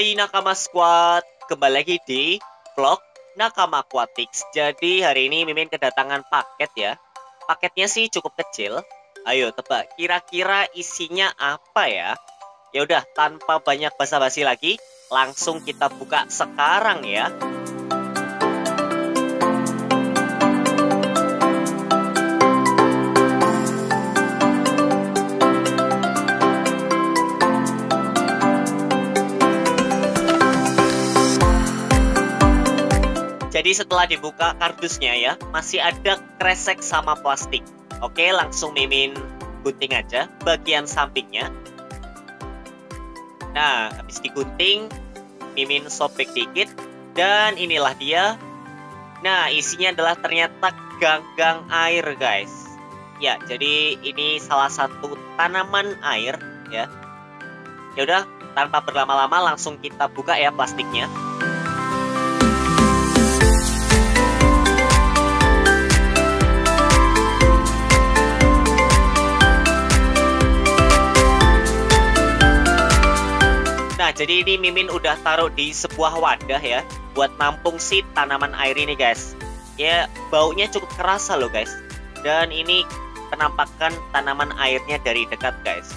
Hai Nakama Squad, kembali lagi di vlog Nakama Aquatics. Jadi hari ini Mimin kedatangan paket ya. Paketnya sih cukup kecil. Ayo tebak kira-kira isinya apa ya? Ya udah, tanpa banyak basa-basi lagi, langsung kita buka sekarang ya. Jadi setelah dibuka kardusnya ya, masih ada kresek sama plastik. Oke, langsung Mimin gunting aja bagian sampingnya. Nah, habis digunting, Mimin sobek dikit. Dan inilah dia. Nah, isinya adalah ternyata ganggang air guys. Ya, jadi ini salah satu tanaman air ya. Ya udah, tanpa berlama-lama langsung kita buka ya plastiknya. Nah, jadi ini Mimin udah taruh di sebuah wadah ya, buat nampung si tanaman air ini guys. Ya, baunya cukup kerasa loh guys. Dan ini penampakan tanaman airnya dari dekat guys.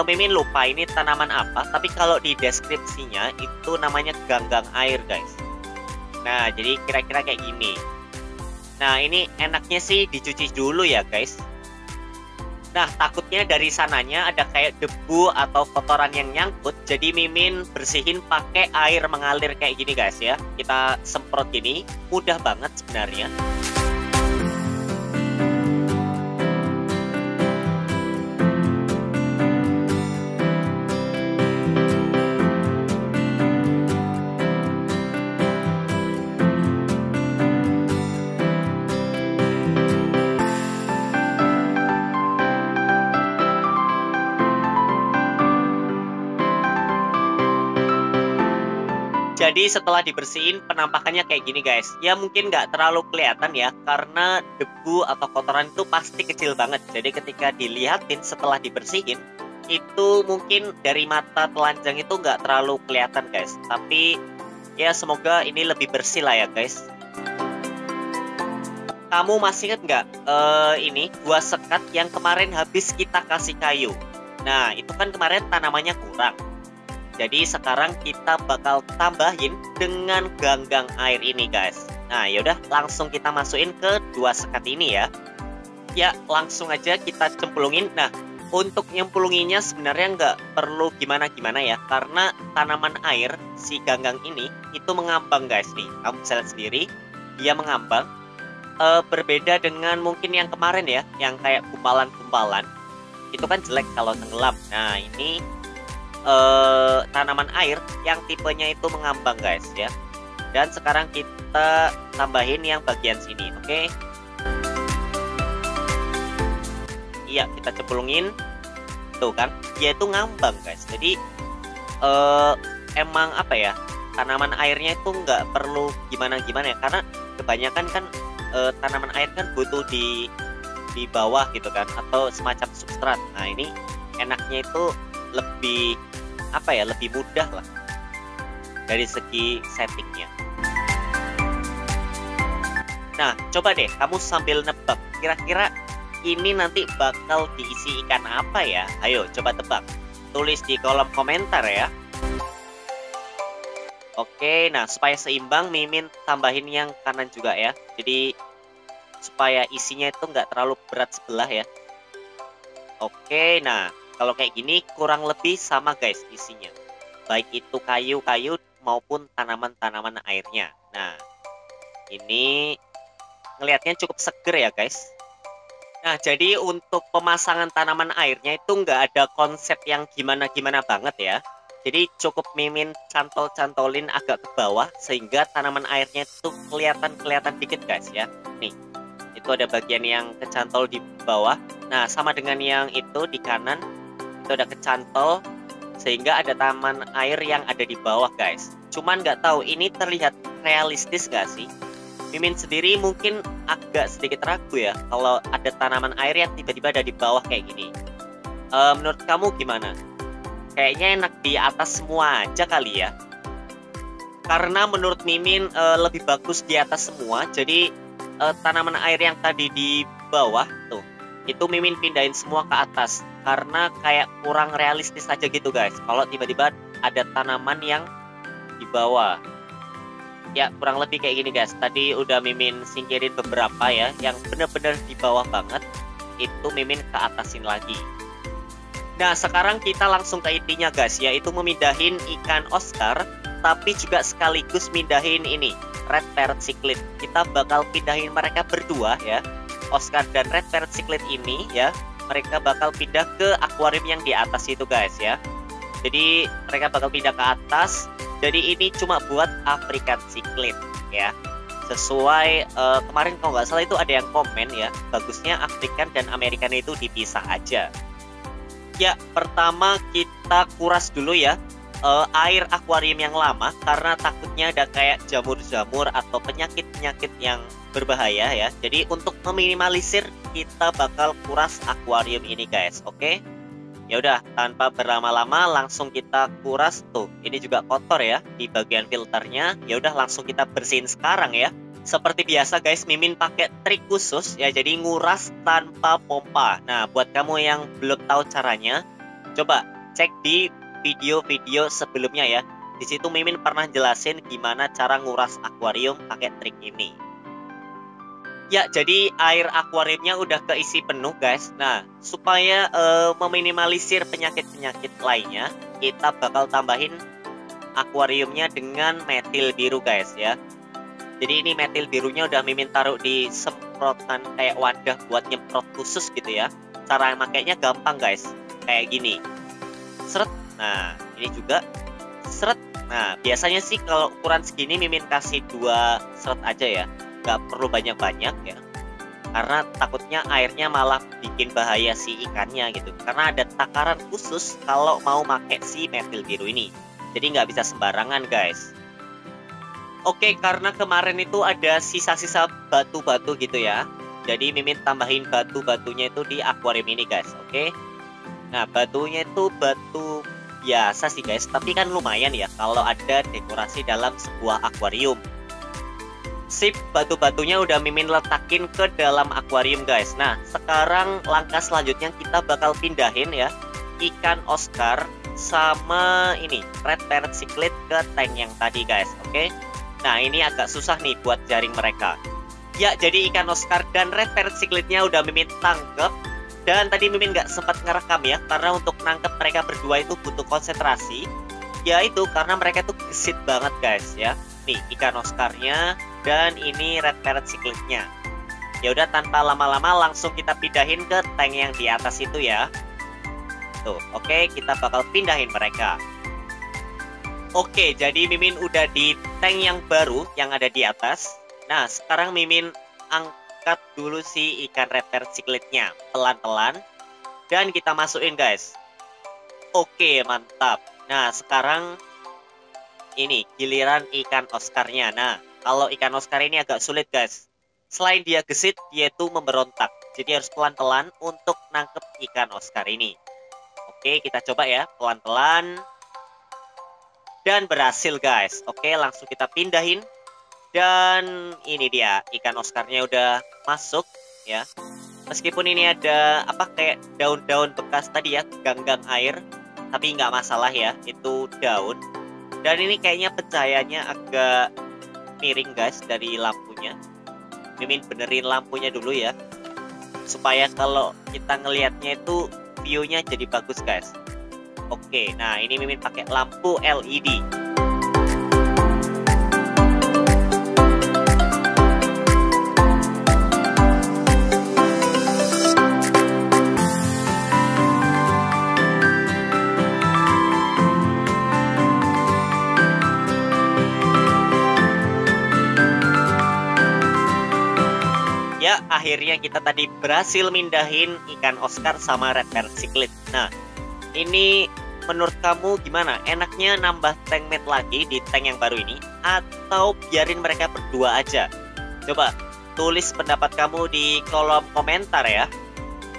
Mimin lupa ini tanaman apa, tapi kalau di deskripsinya itu namanya ganggang air guys. Nah, jadi kira-kira kayak gini. Nah, ini enaknya sih dicuci dulu ya guys. Nah, takutnya dari sananya ada kayak debu atau kotoran yang nyangkut. Jadi Mimin bersihin pakai air mengalir kayak gini guys ya. Kita semprot gini, mudah banget sebenarnya. Jadi setelah dibersihin penampakannya kayak gini guys. Ya mungkin nggak terlalu kelihatan ya, karena debu atau kotoran itu pasti kecil banget. Jadi ketika dilihatin setelah dibersihin, itu mungkin dari mata telanjang itu nggak terlalu kelihatan guys. Tapi ya semoga ini lebih bersih lah ya guys. Kamu masih inget nggak ini 2 sekat yang kemarin habis kita kasih kayu? Nah itu kan kemarin tanamannya kurang. Jadi sekarang kita bakal tambahin dengan ganggang air ini guys. Nah yaudah, langsung kita masukin ke 2 sekat ini ya. Ya langsung aja kita cemplungin. Nah untuk nyemplunginnya sebenarnya nggak perlu gimana-gimana ya, karena tanaman air si ganggang ini itu mengambang guys nih. Kamu bisa lihat sendiri, dia mengambang. Berbeda dengan mungkin yang kemarin ya, yang kayak gumpalan-gumpalan. Itu kan jelek kalau tenggelam. Nah ini tanaman air yang tipenya itu mengambang guys ya. Dan sekarang kita tambahin yang bagian sini, oke? Iya, kita cemplungin. Tuh kan, dia itu ngambang guys. Jadi emang apa ya, tanaman airnya itu nggak perlu gimana-gimana ya, karena kebanyakan kan tanaman air kan butuh di bawah gitu kan, atau semacam substrat. Nah ini enaknya itu lebih apa ya, lebih mudah lah dari segi settingnya. Nah coba deh kamu sambil nebak, kira-kira ini nanti bakal diisi ikan apa ya? Ayo coba tebak, tulis di kolom komentar ya. Oke, nah supaya seimbang Mimin tambahin yang kanan juga ya, jadi supaya isinya itu nggak terlalu berat sebelah ya. Oke, nah kalau kayak gini kurang lebih sama guys isinya, baik itu kayu-kayu maupun tanaman-tanaman airnya. Nah ini ngelihatnya cukup seger ya guys. Nah jadi untuk pemasangan tanaman airnya itu nggak ada konsep yang gimana-gimana banget ya. Jadi cukup Mimin cantol-cantolin agak ke bawah sehingga tanaman airnya itu kelihatan dikit guys ya. Nih, itu ada bagian yang kecantol di bawah. Nah sama dengan yang itu di kanan, itu ada kecantol sehingga ada taman air yang ada di bawah guys. Cuman nggak tahu ini terlihat realistis gak sih? Mimin sendiri mungkin agak sedikit ragu ya kalau ada tanaman air yang tiba-tiba ada di bawah kayak gini. Menurut kamu gimana? kayaknya enak di atas semua aja kali ya. Karena menurut Mimin lebih bagus di atas semua. Jadi tanaman air yang tadi di bawah tuh, itu Mimin pindahin semua ke atas. Karena kayak kurang realistis aja gitu guys. Kalau tiba-tiba ada tanaman yang di bawah. Ya kurang lebih kayak gini guys. Tadi udah Mimin singkirin beberapa ya, yang bener-bener di bawah banget. Itu Mimin ke atasin lagi. Nah sekarang kita langsung ke intinya guys, yaitu memindahin ikan Oscar, tapi juga sekaligus mindahin ini Red Parrot Cichlid. Kita bakal pindahin mereka berdua ya, Oscar dan Red Parrot Cichlid ini ya. Mereka bakal pindah ke akuarium yang di atas itu guys ya. Jadi mereka bakal pindah ke atas. Jadi ini cuma buat African Cichlid ya. Sesuai kemarin kalau nggak salah itu ada yang komen ya, bagusnya African dan American itu dipisah aja. Ya pertama kita kuras dulu ya air akuarium yang lama, karena takutnya ada kayak jamur-jamur atau penyakit-penyakit yang berbahaya ya. Jadi untuk meminimalisir kita bakal kuras akuarium ini guys. Oke. Ya udah, tanpa berlama-lama langsung kita kuras tuh. Ini juga kotor ya di bagian filternya. Ya udah langsung kita bersihin sekarang ya. Seperti biasa guys, Mimin pakai trik khusus ya, jadi nguras tanpa pompa. Nah, buat kamu yang belum tahu caranya, coba cek di video-video sebelumnya ya. Di situ Mimin pernah jelasin gimana cara nguras akuarium pakai trik ini. Ya, jadi air akuariumnya udah keisi penuh guys. Nah, supaya meminimalisir penyakit-penyakit lainnya, kita bakal tambahin akuariumnya dengan metil biru guys ya. Jadi ini metil birunya udah Mimin taruh di semprotan kayak wadah buat nyemprot khusus gitu ya. Cara makainya gampang guys, kayak gini. Seret. Nah, ini juga seret. Nah, biasanya sih kalau ukuran segini Mimin kasih 2 seret aja ya. Gak perlu banyak-banyak ya. Karena takutnya airnya malah bikin bahaya si ikannya gitu. Karena ada takaran khusus kalau mau pakai si metil biru ini. Jadi nggak bisa sembarangan guys. Oke, karena kemarin itu ada sisa-sisa batu-batu gitu ya. Jadi Mimin tambahin batu-batunya itu di akuarium ini guys. Oke. Nah, batunya itu batu biasa sih guys, tapi kan lumayan ya kalau ada dekorasi dalam sebuah akuarium. Sip, batu-batunya udah Mimin letakin ke dalam akuarium guys. Nah, sekarang langkah selanjutnya kita bakal pindahin ya ikan Oscar sama ini Red Parrot Cichlid ke tank yang tadi guys. Oke. Nah, ini agak susah nih buat jaring mereka. Ya, jadi ikan Oscar dan Red Parrot Cichlidnya udah Mimin tangkep. Dan tadi Mimin nggak sempat ngerekam ya, karena untuk nangkep mereka berdua itu butuh konsentrasi. Ya itu, karena mereka tuh gesit banget guys ya. Nih, ikan Oscarnya dan ini Red Parrot Cichlidnya. Ya udah, tanpa lama-lama langsung kita pindahin ke tank yang di atas itu ya. Tuh, oke, kita bakal pindahin mereka. Oke, jadi Mimin udah di tank yang baru yang ada di atas. Nah, sekarang Mimin angkat dulu si ikan Red Parrot Cichlidnya pelan-pelan. Dan kita masukin guys. Oke, mantap. Nah, sekarang ini giliran ikan Oscarnya. Nah, kalau ikan Oscar ini agak sulit guys. Selain dia gesit, dia tuh memberontak. Jadi harus pelan-pelan untuk nangkep ikan Oscar ini. Oke, kita coba ya, pelan-pelan. Dan berhasil guys. Oke, langsung kita pindahin. Dan ini dia, ikan Oscarnya udah masuk ya. Meskipun ini ada apa kayak daun-daun bekas tadi ya, ganggang air, tapi nggak masalah ya, itu daun. Dan ini kayaknya pencahayaannya agak miring guys dari lampunya. Mimin benerin lampunya dulu ya, supaya kalau kita ngelihatnya itu view-nya jadi bagus guys. Oke, nah ini Mimin pakai lampu LED. Ya, akhirnya kita tadi berhasil mindahin ikan Oscar sama Red Parrot Cichlid. Nah, ini menurut kamu gimana? Enaknya nambah tank mate lagi di tank yang baru ini, atau biarin mereka berdua aja? Coba tulis pendapat kamu di kolom komentar ya.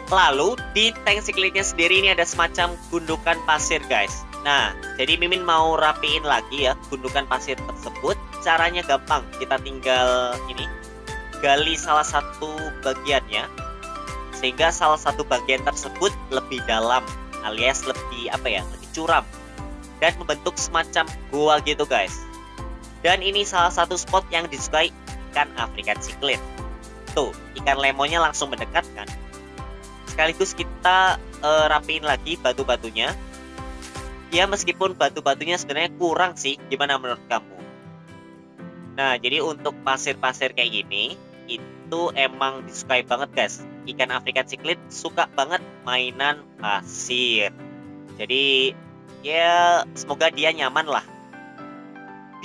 Lalu di tank Cichlidnya sendiri ini ada semacam gundukan pasir guys. Nah, jadi Mimin mau rapiin lagi ya gundukan pasir tersebut. Caranya gampang, kita tinggal ini gali salah satu bagiannya, sehingga salah satu bagian tersebut lebih dalam alias lebih lebih curam dan membentuk semacam gua gitu guys. Dan ini salah satu spot yang disukai ikan African cichlid. Tuh, ikan lemonnya langsung mendekat kan. Sekaligus kita rapiin lagi batu-batunya. Ya meskipun batu-batunya sebenarnya kurang sih, gimana menurut kamu? Nah, jadi untuk pasir-pasir kayak gini itu emang disukai banget guys. Ikan African cichlid suka banget mainan pasir. Jadi ya semoga dia nyaman lah.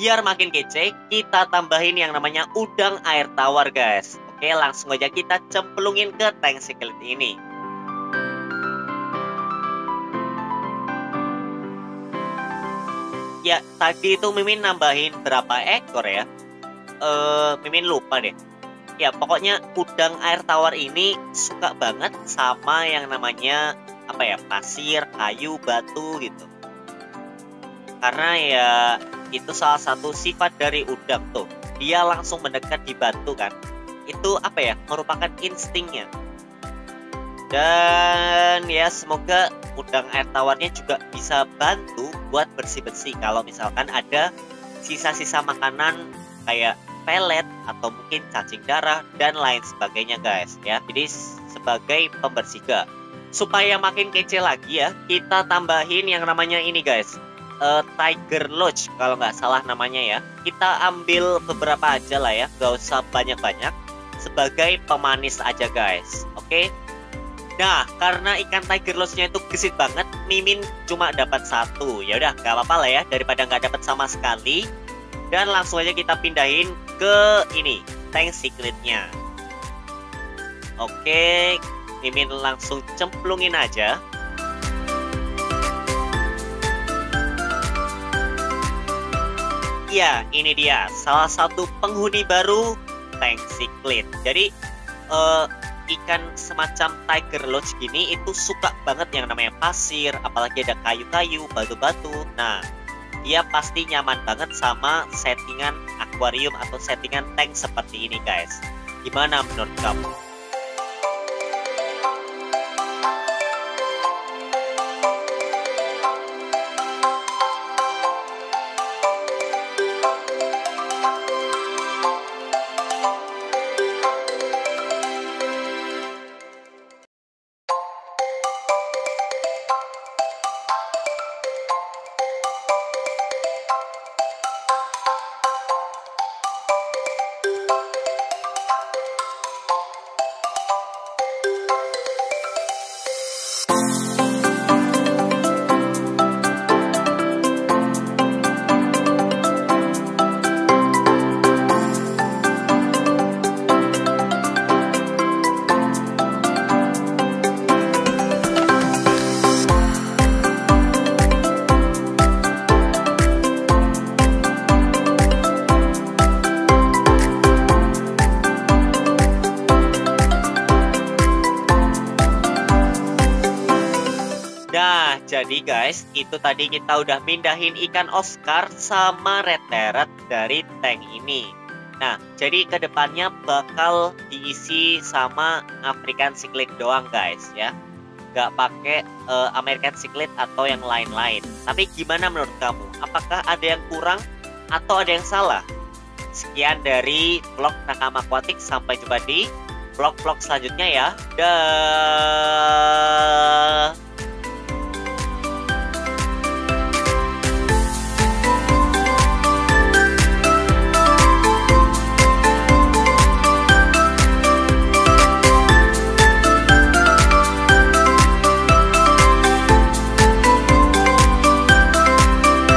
Biar makin kece, kita tambahin yang namanya udang air tawar guys. Oke, langsung aja kita cemplungin ke tank cichlid ini. Ya, tadi itu Mimin nambahin berapa ekor ya? Mimin lupa deh. Ya, pokoknya udang air tawar ini suka banget sama yang namanya pasir, kayu, batu gitu. Karena ya itu salah satu sifat dari udang tuh. Dia langsung mendekat di batu kan. Itu merupakan instingnya. Dan ya semoga udang air tawarnya juga bisa bantu buat bersih-bersih kalau misalkan ada sisa-sisa makanan kayak pelet atau mungkin cacing darah dan lain sebagainya guys ya. Jadi sebagai pembersih gak. Supaya makin kece lagi ya, kita tambahin yang namanya ini guys, Tiger Lodge kalau nggak salah namanya ya. Kita ambil beberapa aja lah ya, gak usah banyak-banyak, sebagai pemanis aja guys. Oke. Nah, karena ikan Tiger Lodge-nya itu gesit banget, Mimin cuma dapat satu. Ya udah, nggak apa-apa lah ya, daripada nggak dapat sama sekali. Dan langsung aja kita pindahin ke ini, tank cichlid-nya. Oke, Mimin langsung cemplungin aja. Ya, ini dia salah satu penghuni baru tank cichlid. Jadi ikan semacam Tiger Lodge gini itu suka banget yang namanya pasir, apalagi ada kayu-kayu, batu-batu. Nah, dia pasti nyaman banget sama settingan akuarium atau settingan tank seperti ini guys. Gimana menurut kamu? Nah, jadi guys, itu tadi kita udah mindahin ikan Oscar sama red terret dari tank ini. Nah, jadi kedepannya bakal diisi sama African cichlid doang guys ya. Nggak pakai American cichlid atau yang lain-lain. Tapi gimana menurut kamu? Apakah ada yang kurang atau ada yang salah? Sekian dari vlog Nakam Aquatic. Sampai jumpa di vlog-vlog selanjutnya ya. Dah.